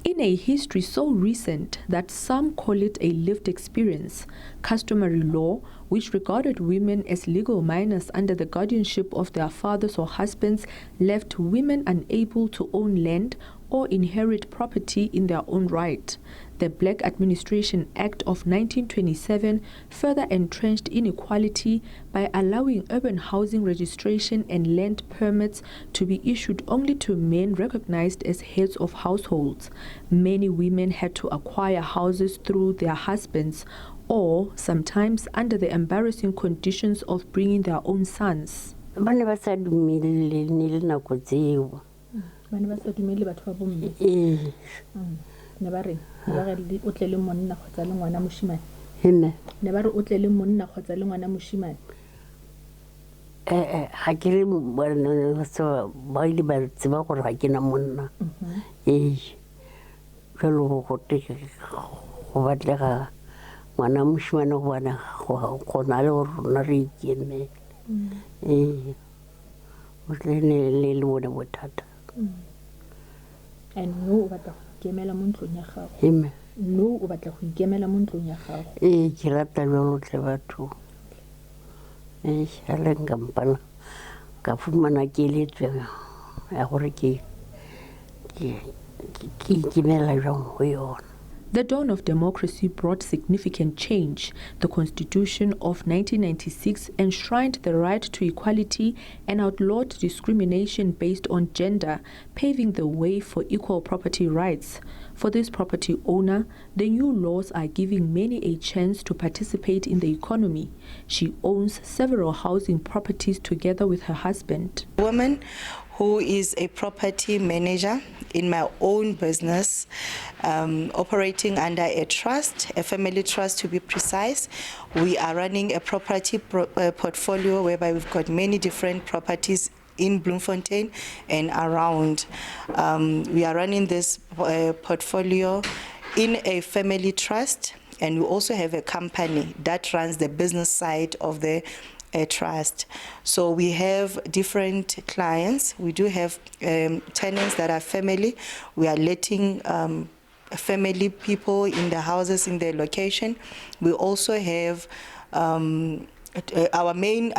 In a history so recent that some call it a lived experience, customary law, which regarded women as legal minors under the guardianship of their fathers or husbands, left women unable to own land or inherit property in their own right. The Black Administration Act of 1927 further entrenched inequality by allowing urban housing registration and land permits to be issued only to men recognized as heads of households. Many women had to acquire houses through their husbands or sometimes under the embarrassing conditions of bringing their own sons. And no batla go ikemela mo ntlong ya gago. No o batla go ikemela mo ntlong ya gago. Ke rata jalo tle batho. A le nkampana ka fumana keletso ya gore ke ikemela jang go yona. The dawn of democracy brought significant change. The Constitution of 1996 enshrined the right to equality and outlawed discrimination based on gender, paving the way for equal property rights. For this property owner, the new laws are giving many a chance to participate in the economy. She owns several housing properties together with her husband. Woman who is a property manager in my own business, operating under a trust, a family trust to be precise. We are running a property portfolio whereby we've got many different properties in Bloemfontein and around. We are running this portfolio in a family trust, and we also have a company that runs the business side of the trust. So we have different clients. We do have tenants that are family. We are letting family people in the houses in their location. We also have our main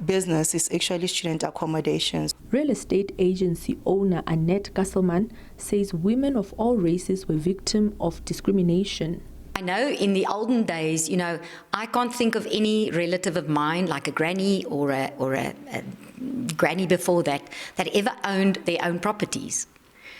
business is actually student accommodations. Real estate agency owner Annette Kasselman says women of all races were victims of discrimination. I know in the olden days, I can't think of any relative of mine, like a granny or a granny before that ever owned their own properties.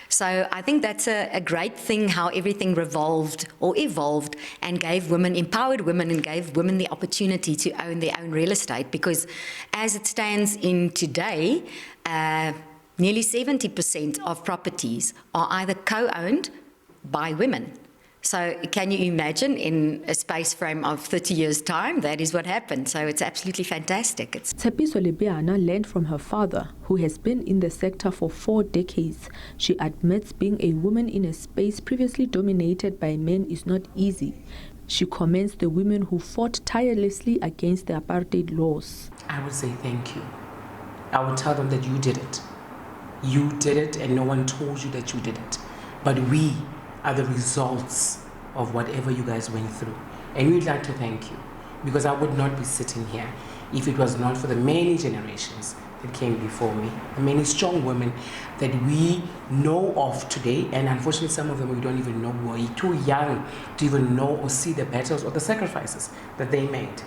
So I think that's a great thing, how everything revolved or evolved and empowered women and gave women the opportunity to own their own real estate, because as it stands in today, nearly 70% of properties are either co-owned by women. So can you imagine, in a space frame of 30 years' time, that is what happened. So it's absolutely fantastic. Tshepiso Lebeana learned from her father, who has been in the sector for 4 decades. She admits being a woman in a space previously dominated by men is not easy. She commends the women who fought tirelessly against the apartheid laws. I would say thank you. I would tell them that you did it. You did it, and no one told you that you did it. But we are the results of whatever you guys went through. And we'd like to thank you, because I would not be sitting here if it was not for the many generations that came before me, the many strong women that we know of today, and unfortunately some of them we don't even know, who are too young to even know or see the battles or the sacrifices that they made.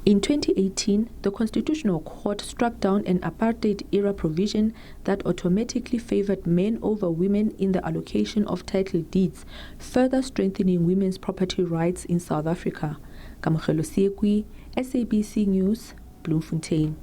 In 2018, the Constitutional Court struck down an apartheid-era provision that automatically favored men over women in the allocation of title deeds, further strengthening women's property rights in South Africa. Kamogelo Siekwi, SABC News, Bloemfontein.